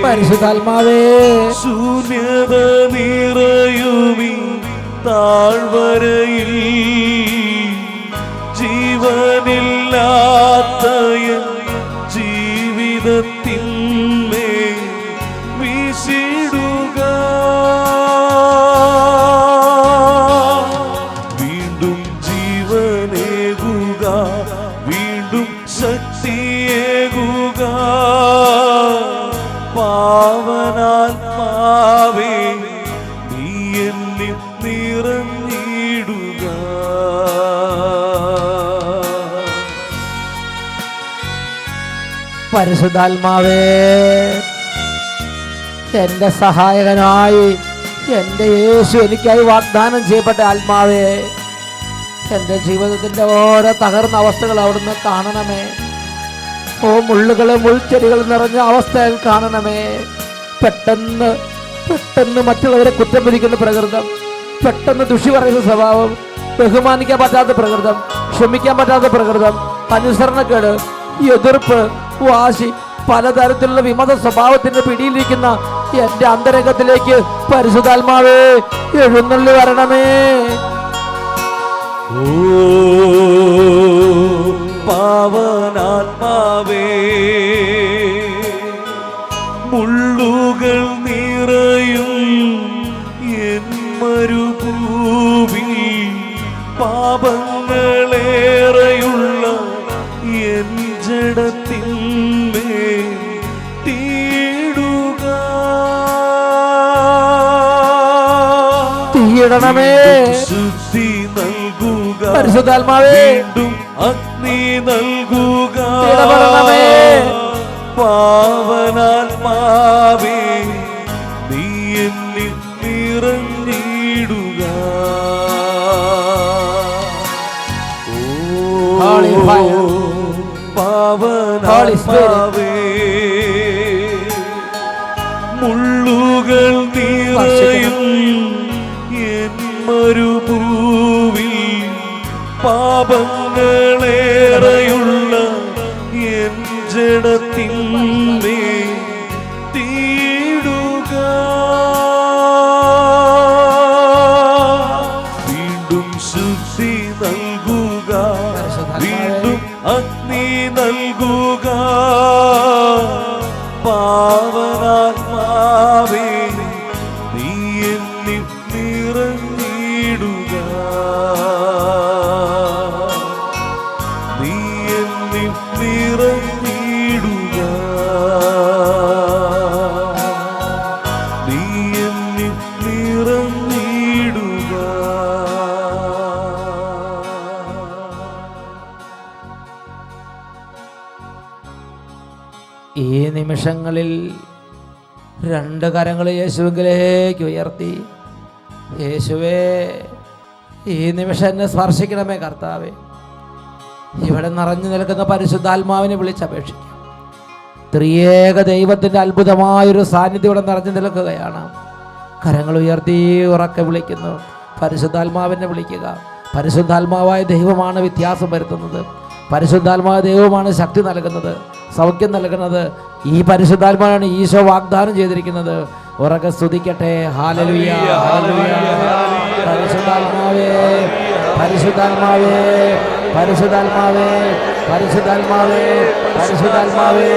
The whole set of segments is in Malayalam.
പരിശുദ്ധാത്മാവേ, ശൂന്യത നിറയുമീ താഴ്വരയിൽ ജീവനില്ലാത്ത ജീവിതത്തിന്മേൽ വീശിടുക. വീണ്ടും ജീവനേകുക, വീണ്ടും ശക്തിയേകുക. പാവനാത്മാവേ, നീ എന്നിൽ നിറഞ്ഞിടുക. പരിശുദ്ധാത്മാവേ, എന്റെ സഹായകനായി എൻ്റെ യേശു എനിക്കായി വാഗ്ദാനം ചെയ്യപ്പെട്ട ആത്മാവേ, എൻ്റെ ജീവിതത്തിൻ്റെ ഓരോ തകർന്ന അവസ്ഥകൾ അവിടുന്ന് കാണണമേ. ഓ മുള്ളുകളും മുൾച്ചെടികളും നിറഞ്ഞ അവസ്ഥകൾ കാണണമേ. പെട്ടെന്ന് മറ്റുള്ളവരെ കുറ്റം വിധിക്കുന്ന പ്രകൃതം, പെട്ടെന്ന് ദുഷി പറയുന്ന സ്വഭാവം, ബഹുമാനിക്കാൻ പറ്റാത്ത പ്രകൃതം, ക്ഷമിക്കാൻ പറ്റാത്ത പ്രകൃതം, അനുസരണക്കേട്, എതിർപ്പ്, വാശി, പലതരത്തിലുള്ള വിമത സ്വഭാവത്തിന്റെ പിടിയിലിരിക്കുന്ന എന്റെ അന്തരംഗത്തിലേക്ക് പരിശുദ്ധാത്മാവേ എഴുന്നള്ളി വരണമേ. ഓ പാവനാത്മാവേ, മുള്ളുകൾ നിറയും എൻ മരുഭൂമിൽ പാപങ്ങളേറെയുള്ള എൻ ജഡത്തിന്മേൽ തീയിടണമേ. ശുദ്ധി നൽകുക പരിശുദ്ധാത്മാവേ, വീണ്ടും അഗ്നി നൽകുക. പാവനാത്മാവേ, നീ എന്നിൽ നിറഞ്ഞിടുക. പാവനാത്മാവേ, മുള്ളുകൾ നിറയും എൻ മരുഭൂവിൽ പാപങ്ങളേറെയുള്ള എൻ ജഡത്തിന്മേൽ തീയിടുക. വീണ്ടും ശുദ്ധി നൽകുക, വീണ്ടും അഗ്നി നൽകുക. പാവനാത്മാവേ, നീ എന്നിൽ നിറഞ്ഞിടുക. നീ എന്നിൽ നിറഞ്ഞിടുക. നീ എന്നിൽ നിറഞ്ഞിടുക. ഈ നിമിഷങ്ങളിൽ രണ്ട് കരങ്ങൾ യേശുവിലേക്ക് ഉയർത്തി, യേശുവേ, ഈ നിമിഷം എന്നെ സ്പർശിക്കണമേ കർത്താവേ. ഇവിടെ നിറഞ്ഞു നിൽക്കുന്ന പരിശുദ്ധാത്മാവിനെ വിളിച്ചപേക്ഷിക്കാം. ത്രിയേക ദൈവത്തിൻ്റെ അത്ഭുതമായൊരു സാന്നിധ്യം ഇവിടെ നിറഞ്ഞു നിൽക്കുകയാണ്. കരങ്ങൾ ഉയർത്തി ഉറക്കെ വിളിക്കുന്നു. പരിശുദ്ധാത്മാവിനെ വിളിക്കുക. പരിശുദ്ധാത്മാവായ ദൈവമാണ് വ്യത്യാസം വരുത്തുന്നത്. പരിശുദ്ധാത്മാവായ ദൈവമാണ് ശക്തി നൽകുന്നത്, സൗഖ്യം നൽകുന്നത്. ഈ പരിശുദ്ധാത്മാവാണ് ഈശോ വാഗ്ദാനം ചെയ്തിരിക്കുന്നത്. ഉറക്കെ സ്തുതിക്കട്ടെ. Hallelujah, hallelujah. പരിശുദ്ധാത്മാവേ, പരിശുദ്ധാത്മാവേ, പരിശുദ്ധാത്മാവേ, പരിശുദ്ധാത്മാവേ, പരിശുദ്ധാത്മാവേ.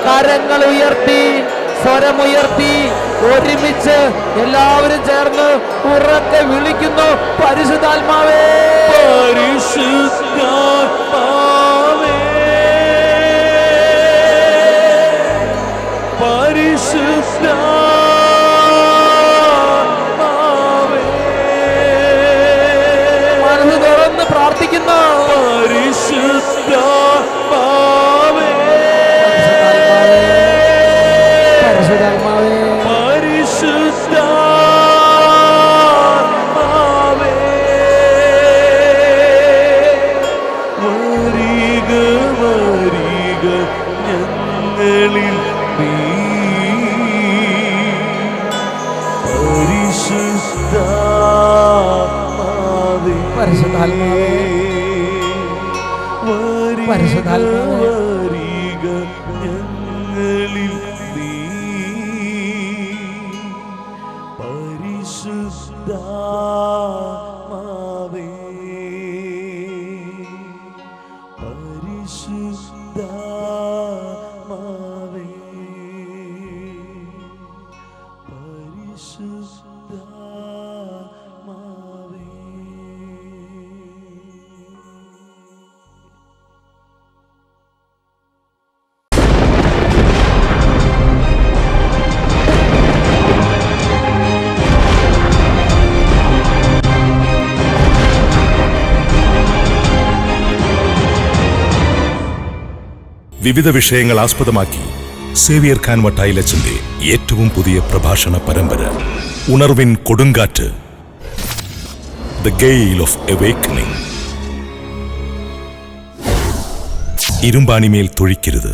കരങ്ങൾ ഉയർത്തി, സ്വരമുയർത്തി, ഒരുമിച്ച് എല്ലാവരും ചേർന്ന് ഉറക്കെ വിളിക്കുന്നു. പരിശുദ്ധാത്മാവേ, പരിശുദ്ധാത്മാവേ, പരിശുദ്ധാത്മാവേ. മനസ്സ് തുറന്ന് പ്രാർത്ഥിക്കുന്നു. പരിശുദ്ധാത്മാവേ, പരിശുദ്ധാത്മാവേ, പരിശുദ്ധാത്മാവേ. വരിക വരിക ഞങ്ങളിൽ നീ. പരിശുദ്ധാത്മാവേ, പരിശുദ്ധാത്മാവേ, പരിശുദ്ധാത്മാവേ, വരിക ഞങ്ങളിൽ നീ. വിവിധ വിഷയങ്ങൾ ആസ്പദമാക്കി സേവിയർ ഖാൻ വട്ടായിലച്ചന്റെ ഏറ്റവും പുതിയ പ്രഭാഷണ പരമ്പര ഉണർവിൻ കൊടുങ്കാറ്റ്, ദ ഗെയിൽ ഓഫ് അവേക്കനിങ്. ഇരുമ്പാണിമേൽ തൊഴിക്കരുത്,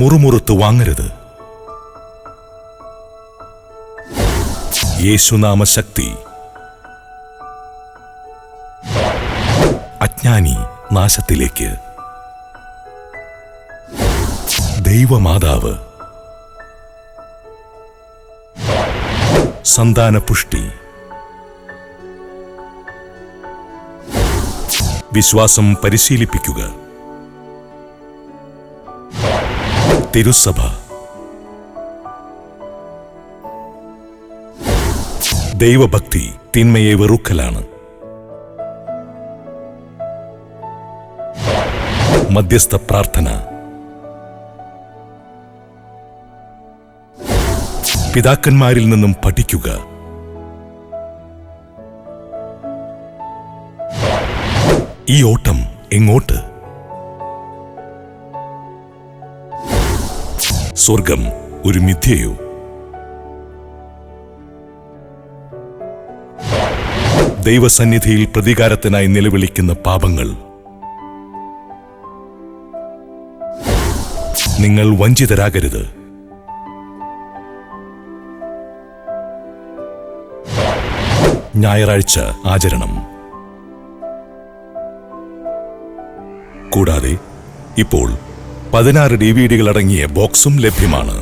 മുറുമുറുത്ത് വാങ്ങരുത്. യേശുനാമ ശക്തി. അജ്ഞാനി നാശത്തിലേക്ക്. ദൈവമാതാവ്. സന്താനപുഷ്ടി. വിശ്വാസം പരിശീലിപ്പിക്കുക. തിരുസഭ. ദൈവഭക്തി തിന്മയെ വെറുക്കലാണ്. മധ്യസ്ഥ പ്രാർത്ഥന. പിതാക്കന്മാരിൽ നിന്നും പഠിക്കുക. ഈ ഓട്ടം എങ്ങോട്ട്? സ്വർഗം ഒരു മിഥ്യയോ? ദൈവസന്നിധിയിൽ പ്രതികാരത്തിനായി നിലവിളിക്കുന്ന പാപങ്ങൾ. നിങ്ങൾ വഞ്ചിതരാകരുത്. ഞായറാഴ്ച ആചരണം. കൂടാതെ ഇപ്പോൾ 16 DVD അടങ്ങിയ ബോക്സും ലഭ്യമാണ്.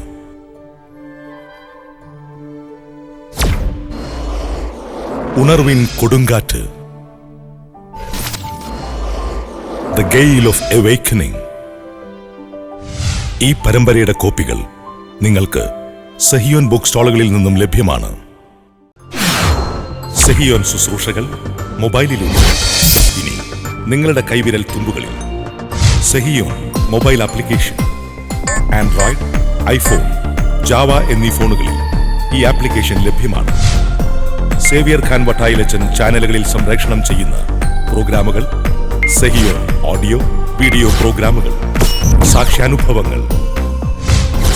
ഉണർവിൻ കൊടുങ്കാറ്റ്, ദ ഗെയിൽ ഓഫ് അവേക്കനിങ്. ഈ പരമ്പരയുടെ കോപ്പികൾ നിങ്ങൾക്ക് സഹിയോൻ ബുക്ക് സ്റ്റാളുകളിൽ നിന്നും ലഭ്യമാണ്. സഹിയോൻ ശുശ്രൂഷകൾ മൊബൈലിലൂടെ ഇനി നിങ്ങളുടെ കൈവിരൽ തുമ്പുകളിൽ. Sehion mobile application. Android, iPhone, Java എന്നീ ഫോണുകളിൽ ഈ ആപ്ലിക്കേഷൻ ലഭ്യമാണ്. സേവിയർ ഖാൻ വട്ടായിലച്ചൻ ചാനലുകളിൽ സംപ്രേഷണം ചെയ്യുന്ന പ്രോഗ്രാമുകൾ, സഹിയോൻ ഓഡിയോ വീഡിയോ പ്രോഗ്രാമുകൾ, സാക്ഷ്യാനുഭവങ്ങൾ,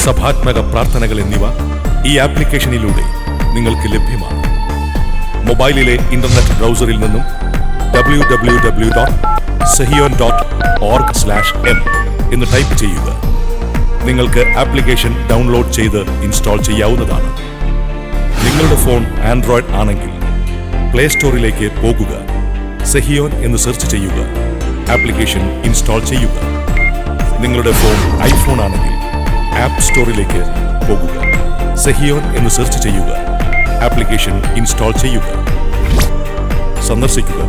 സഭാത്മക പ്രാർത്ഥനകൾ എന്നിവ ഈ ആപ്ലിക്കേഷനിലൂടെ നിങ്ങൾക്ക് ലഭ്യമാണ്. മൊബൈലിലെ ഇന്റർനെറ്റ് ബ്രൗസറിൽ നിന്നും www.sahion.org/m എന്ന് ടൈപ്പ് ചെയ്യുക. നിങ്ങൾക്ക് ആപ്ലിക്കേഷൻ ഡൗൺലോഡ് ചെയ്ത് ഇൻസ്റ്റാൾ ചെയ്യാവുന്നതാണ്. നിങ്ങളുടെ ഫോൺ ആൻഡ്രോയിഡ് ആണെങ്കിൽ പ്ലേ സ്റ്റോറിലേക്ക് പോകുക. സഹിയോൻ എന്ന് സെർച്ച് ചെയ്യുക. ആപ്ലിക്കേഷൻ ഇൻസ്റ്റാൾ ചെയ്യുക. നിങ്ങളുടെ ഫോൺ ഐഫോൺ ആണെങ്കിൽ ആപ്പ് സ്റ്റോറിലേക്ക് പോകുക. സഹിയോൻ എന്ന് സെർച്ച് ചെയ്യുക. ആപ്ലിക്കേഷൻ ഇൻസ്റ്റാൾ ചെയ്യുക. സന്ദർശിക്കുക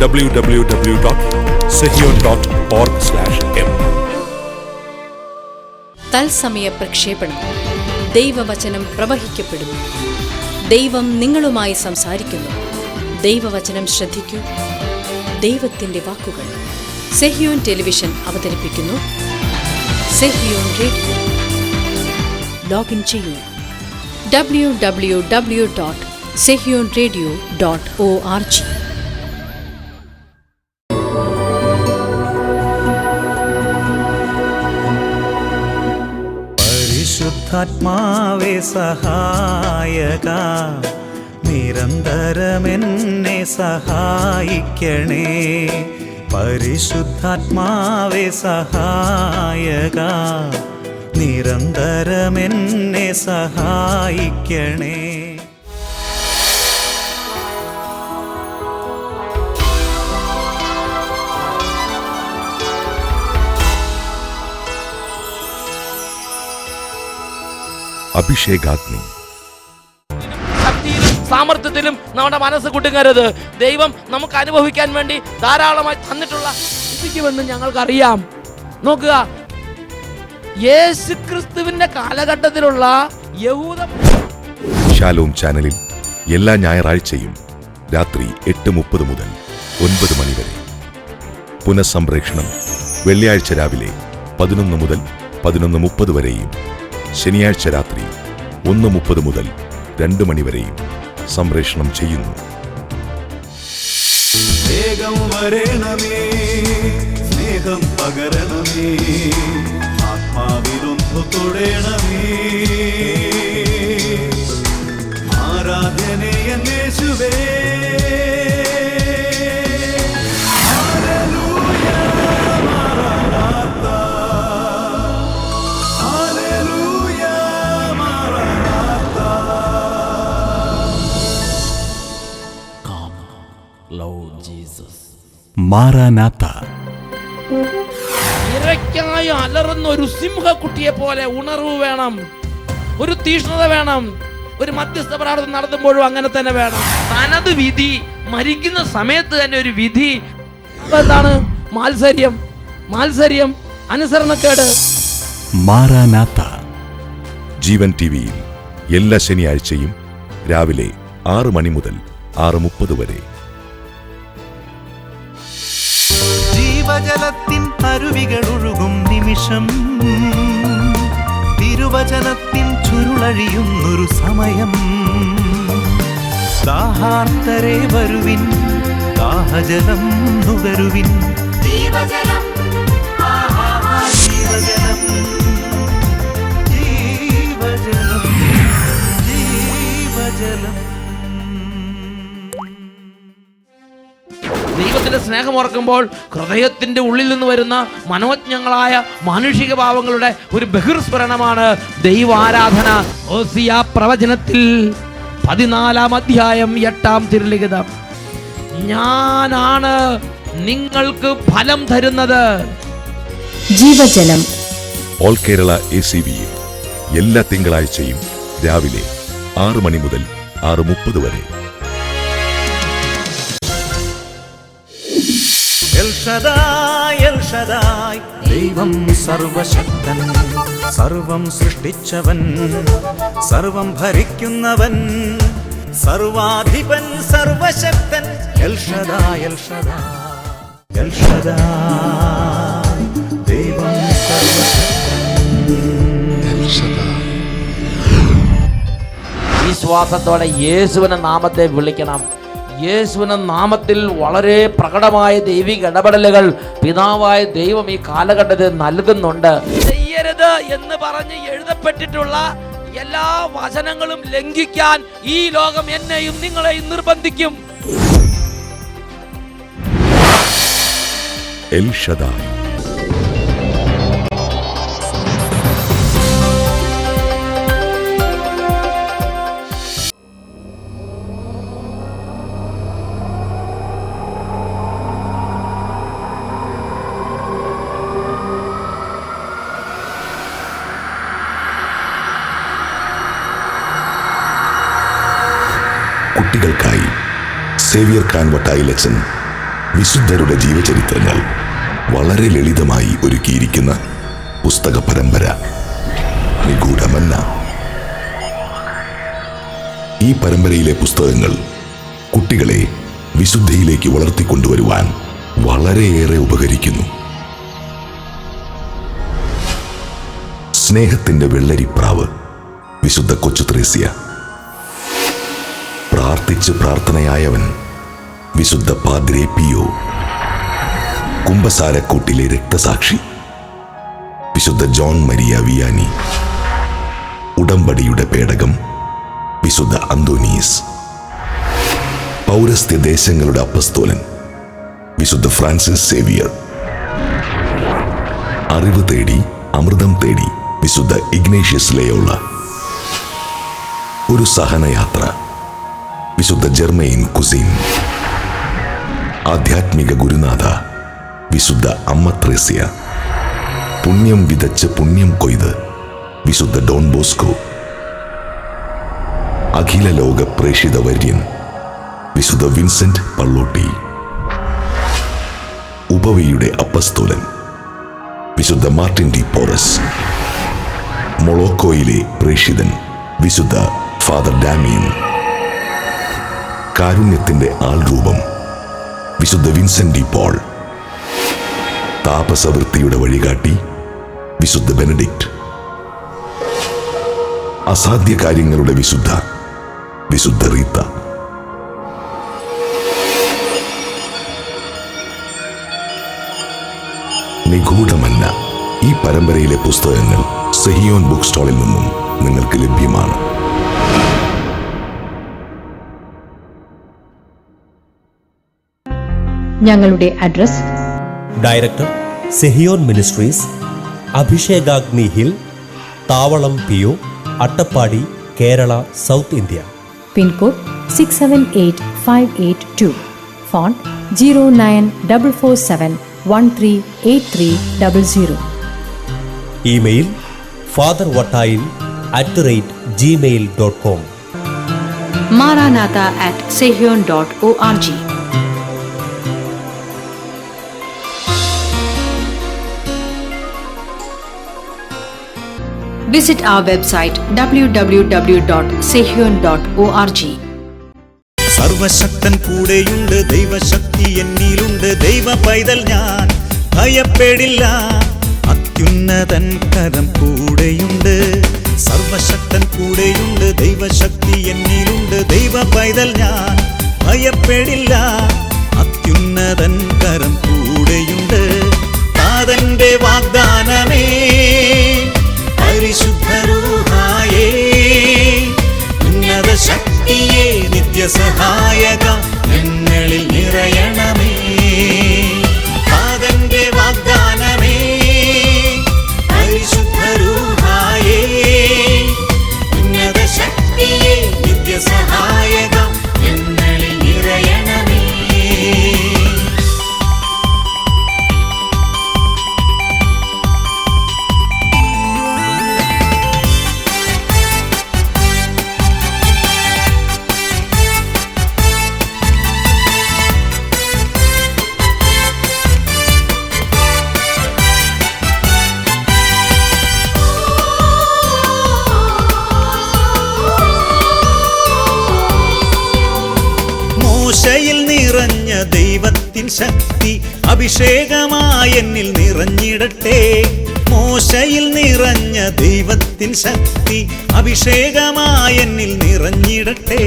www.sahion.org/m. തത്സമയ പ്രക്ഷേപണം. ദൈവവചനം പ്രവഹിക്കപ്പെടുന്നു. ദൈവം നിങ്ങളുമായി സംസാരിക്കുന്നു. ദൈവവചനം ശ്രദ്ധിക്കൂ. ദൈവത്തിന്റെ വാക്കുകൾ. സെഹിയോൻ ടെലിവിഷൻ അവതരിപ്പിക്കുന്നു സെഹിയോൻ റേഡിയോ. ലോഗിൻ ചെയ്യൂ www.sehionradio.org. പരിശുദ്ധാത്മാവേ സഹായക, നിരന്തരമെന്നെ സഹായിക്കണേ. പരിശുദ്ധാത്മാവേ സഹായക, നിരന്തരമെന്നെ സഹായിക്കണേ. അഭിഷേകാഗ്നി. ശക്തിയിലും സാമർത്ഥ്യത്തിലും നമ്മുടെ മനസ്സ് കുടുങ്ങരുത്. ദൈവം നമുക്ക് അനുഭവിക്കാൻ വേണ്ടി ധാരാളമായി തന്നിട്ടുള്ള ഇരിക്കുമെന്ന് ഞങ്ങൾക്കറിയാം. നോക്കുക, യേശുക്രിസ്തുവിന്റെ കാലഘട്ടത്തിലുള്ള യഹൂദ ഷാലോം ചാനലിൽ എല്ലാ ഞായറാഴ്ചയും രാത്രി 8:30 മുതൽ 9 മണി വരെ. പുനഃസംപ്രേഷണം വെള്ളിയാഴ്ച രാവിലെ 11 മുതൽ 11:30 വരെയും ശനിയാഴ്ച രാത്രി 1:30 മുതൽ 2 മണി വരെയും സംപ്രേഷണം ചെയ്യുന്നു. ജീവിതം വരേണമേ, സ്നേഹം പകരണമേ, ആത്മാവിലൊന്നു തൊടേണമേ. ആരാധനയ യേശുവേ, ഹല്ലേലൂയ മാറാനാഥാ, ഹല്ലേലൂയ മാറാനാഥാ. Lord Jesus. മാറാനാത്ത. ഇരയ്ക്കായി അലറുന്ന ഒരു സിംഹക്കുട്ടിയെ പോലെ ഉണർവ് വേണം, ഒരു തീഷ്ണത വേണം. ഒരു മധ്യസ്ഥ പ്രാർത്ഥന നടത്തുമ്പോഴും അങ്ങനെ തന്നെ വേണം. തനത് വിധി, മരിക്കുന്ന സമയത്ത് തന്നെ ഒരു വിധി. എന്താണ്? മാത്സര്യം, അനുസരണക്കേട്. മാറാനാത്ത. ജീവൻ ടിവിയിൽ എല്ലാ ശനിയാഴ്ചയും രാവിലെ 6 മണി മുതൽ 6:30 വരെ. ജീവജലത്തിൻ അരുവികൾ ഒഴുകും നിമിഷം, തിരുവചനത്തിൻ ചുരുളഴിയുന്നൊരു സമയം. ദാഹാർത്തരെ വരുവിൻ, ദാഹജലം നുകരുവിൻ. ജീവജലം, ജീവജലം, ജീവജലം, ജീവജലം. ദൈവത്തിന്റെ സ്നേഹം ഓർക്കുമ്പോൾ ഹൃദയത്തിന്റെ ഉള്ളിൽ നിന്ന് വരുന്ന മനോജ്ഞങ്ങളായ മാനുഷിക ഭാവങ്ങളുടെ ഒരു ബഹിർസ്ഫുരണമാണ് ദൈവാരാധന. ഓസിയ പ്രവചനത്തിൽ 14-ാം അധ്യായം 8-ാം തിരുലിഖിതം, ഞാനാണ് നിങ്ങൾക്ക് ഫലം തരുന്നത്. ജീവജലം. ഓൾ കേരള ACVയിൽ എല്ലാ തിങ്കളാഴ്ചയും രാവിലെ 6 മണി മുതൽ 6:30 വരെ. എൽ ഷദായ്, എൽ ഷദായ്, ദൈവം സർവശക്തൻ, സർവം സൃഷ്ടിച്ചവൻ, സർവം ഭരിക്കുന്നവൻ, സർവാധിപൻ, സർവശക്തൻ. L Shaddai, L Shaddai, L Shaddai, ദൈവം സർവശക്തൻ. വിശ്വാസത്തോടെ യേശുവിന്റെ നാമത്തെ വിളിക്കണം. യേശുവിന്റെ നാമത്തിൽ വളരെ പ്രകടമായ ദൈവിക ഇടപെടലുകൾ പിതാവായ ദൈവം ഈ കാലഘട്ടത്തിൽ നൽകുന്നുണ്ട്. ചെയ്യരുത് എന്ന് പറഞ്ഞ് എഴുതപ്പെട്ടിട്ടുള്ള എല്ലാ വചനങ്ങളും ലംഘിക്കാൻ ഈ ലോകം എന്നെയും നിങ്ങളെയും നിർബന്ധിക്കും. El Shaddai. കുട്ടികൾക്കായി സേവിയർ കാൻവട്ടായിലച്ചൻ വിശുദ്ധരുടെ ജീവചരിത്രങ്ങൾ വളരെ ലളിതമായി ഒരുക്കിയിരിക്കുന്ന പുസ്തക പരമ്പര നിഗൂഢമന്ന. ഈ പരമ്പരയിലെ പുസ്തകങ്ങൾ കുട്ടികളെ വിശുദ്ധിയിലേക്ക് വളർത്തിക്കൊണ്ടുവരുവാൻ വളരെയേറെ ഉപകരിക്കുന്നു. സ്നേഹത്തിന്റെ വെള്ളരിപ്രാവ് വിശുദ്ധ കൊച്ചു ത്രേസ്യ, പ്രാർത്ഥിച്ച് പ്രാർത്ഥനയായവൻ വിശുദ്ധ പാദ്രേ പിയോ, കുംഭസാരക്കൂട്ടിലെ രക്തസാക്ഷി വിശുദ്ധ ജോൺ മരിയ വിയാനി, ഉടമ്പടിയുടെ പേടകം വിശുദ്ധ അന്തോനീസ്, പൗരസ്ത്യ ദേശങ്ങളുടെ അപ്പസ്തോലൻ വിശുദ്ധ ഫ്രാൻസിസ് സേവിയർ, അറിവ് തേടി അമൃതം തേടി വിശുദ്ധ ഇഗ്നേഷ്യസ് ലയോള, ഒരു സഹനയാത്ര വിശുദ്ധ ജെർമെയിൻ കുസീൻ, ആധ്യാത്മിക ഗുരുനാഥ വിശുദ്ധ അമ്മ ത്രേസ്യ, പുണ്യം വിതച്ച് പുണ്യം കൊയ്ത് വിശുദ്ധ ഡോൺ ബോസ്കോ, അഖില ലോക പ്രേഷിത വര്യൻ വിശുദ്ധ വിൻസെന്റ് പള്ളോട്ടി, ഉപവിയുടെ അപ്പസ്തോലൻ വിശുദ്ധ മാർട്ടിൻ ഡി പോറസ്, മൊളോക്കോയിലെ പ്രേഷിതൻ വിശുദ്ധ ഫാദർ ഡാമിയൻ, കാരുണ്യത്തിന്റെ ആൾരൂപം വിശുദ്ധ വിൻസെന്റ് ഡി പോൾ, താപസവൃത്തിയുടെ വഴികാട്ടി വിശുദ്ധ ബെനഡിക്റ്റ്, അസാധ്യ കാര്യങ്ങളുടെ വിശുദ്ധ വിശുദ്ധ റീത്ത, നിഗൂഢമല്ല. ഈ പരമ്പരയിലെ പുസ്തകങ്ങൾ സെഹിയോൻ ബുക്ക് സ്റ്റാളിൽ നിന്നും നിങ്ങൾക്ക് ലഭ്യമാണ്. ഞങ്ങളുടെ address: director, Sehion ministries, Abhishekagni hill, Thavalam PO, Attappadi, Kerala, south India. Pincode 678582. Phone 09447138300. Email fathervattail@gmail.com. maranatha@sehion.org. Visit our website www.sehion.org. സർവശക്തൻ കൂടെയുണ്ട്, ദൈവശക്തി എന്നിലുണ്ട്, ദൈവ പൈതൽ ഞാൻ ഭയപ്പെടില്ല. അത്യുന്നതൻ കരം കൂടെയുണ്ട്, സർവശക്തൻ കൂടെയുണ്ട്, ദൈവശക്തി എന്നിലുണ്ട്, ദൈവ പൈതൽ ഞാൻ ഭയപ്പെടില്ല. അത്യുന്നതൻ കരം കൂടെയുണ്ട്. താതന്റെ വാഗ്ദാനമേ, പരിശുദ്ധ റൂഹായേ, ഉന്നത ശക്തിയെ, നിത്യസഹായക ഞങ്ങളിൽ നിറയണമേ. താതന്റെ വാഗ്ദാനമേ, പരിശുദ്ധ റൂഹായേ, ഉന്നത ശക്തിയെ, നിത്യസഹായക ഞങ്ങളിൽ നിറയണമേ. മോശയിൽ നിറഞ്ഞ ദൈവത്തിൻ ശക്തി അഭിഷേകമായി എന്നിൽ നിറഞ്ഞിടട്ടെ. മോശയിൽ നിറഞ്ഞ ദൈവത്തിൻ ശക്തി അഭിഷേകമായി എന്നിൽ നിറഞ്ഞിടട്ടെ.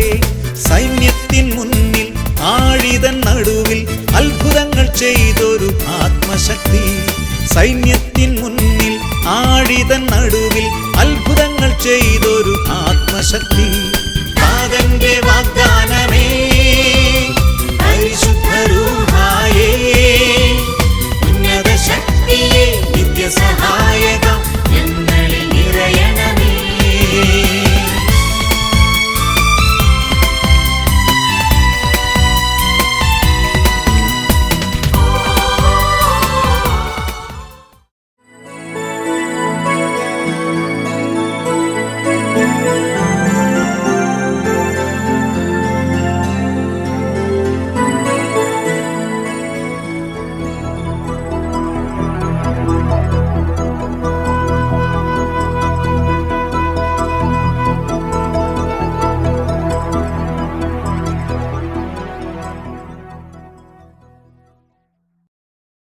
സൈന്യത്തിൻ മുന്നിൽ ആഴിതൻ നടുവിൽ അത്ഭുതങ്ങൾ ചെയ്തൊരു ആത്മശക്തി. സൈന്യത്തിൻ മുന്നിൽ ആഴിതൻ നടുവിൽ അത്ഭുതങ്ങൾ ചെയ്തൊരു ആത്മശക്തി. താതന്റെ വാഗ്ദാനമേ, പരിശുദ്ധ റൂഹായേ, ഉന്നത ശക്തിയെ, നിത്യസഹായക